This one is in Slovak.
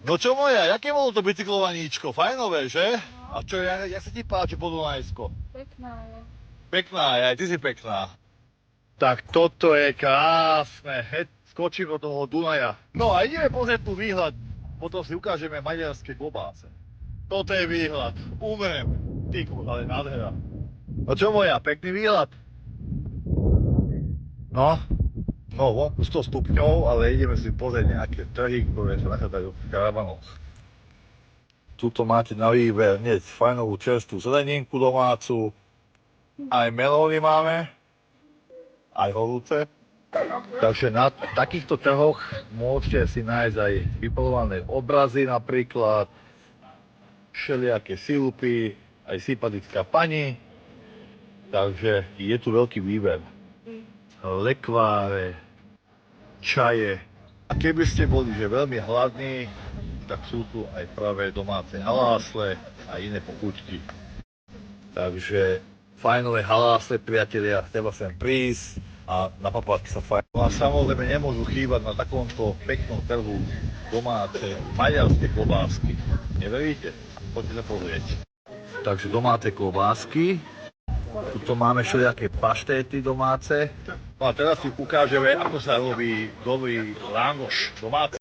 No čo moja, jaké bolo to bicyklovaníčko? Fajnové, že? A čo, jak sa ti páči Podunajsko? Pekná je. Pekná je, aj ty si pekná. Tak toto je krásne, hneď skočím do toho Dunaja. No a ideme pozrieť tu výhľad, potom si ukážeme maďarské klobáse. Toto je výhľad, umrem. Ty ale nádhera. No čo moja, pekný výhľad? No, vonku 100 stupňov, ale ideme si pozrieť nejaké trhy, ktoré sa nachádzajú v karavanoch. Tuto máte na výber hneď fajnovú čerstvú zeleninku domácu, aj melóny máme, aj horúce. Takže na takýchto trhoch môžete si nájsť aj vypalované obrazy napríklad, všelijaké silupy, aj sympatická pani. Takže je tu veľký výber. Lekváre, čaje. A keby ste boli že veľmi hladní, tak sú tu aj práve domáce halásle a iné pochuťky. Takže fajnové halásle, priatelia, treba sem prísť a napapať sa fajn. No a samozrejme nemôžu chýbať na takomto peknom trhu domáce maďarské klobásky. Neveríte? Poďte sa pozrieť. Takže domáce klobásky. Tuto máme všelijaké paštéty domáce. No a teraz si ukážeme, ako sa robí dobrý langoš domáci.